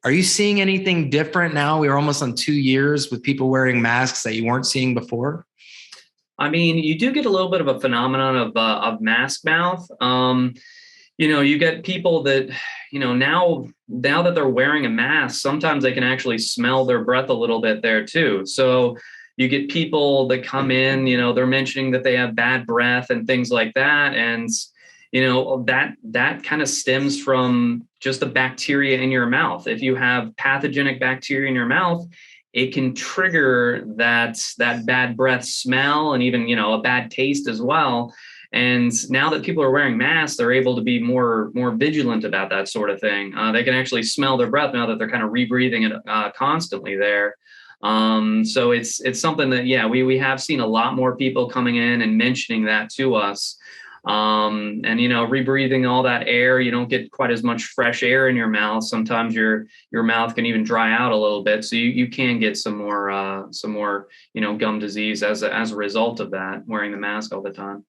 Are you seeing anything different now? We're almost on 2 years with people wearing masks that you weren't seeing before. I mean, you do get a little bit of a phenomenon of mask mouth. You get people that, now that they're wearing a mask, sometimes they can actually smell their breath a little bit there too. So you get people that come in, they're mentioning that they have bad breath and things like that. And, that kind of stems from just the bacteria in your mouth. If you have pathogenic bacteria in your mouth, it can trigger that bad breath smell and even, a bad taste as well. And now that people are wearing masks, they're able to be more vigilant about that sort of thing. They can actually smell their breath now that they're kind of rebreathing it constantly there. So it's something that, we have seen a lot more people coming in and mentioning that to us. And, rebreathing all that air, you don't get quite as much fresh air in your mouth. Sometimes your mouth can even dry out a little bit. So you can get some more, gum disease as a result of that, wearing the mask all the time.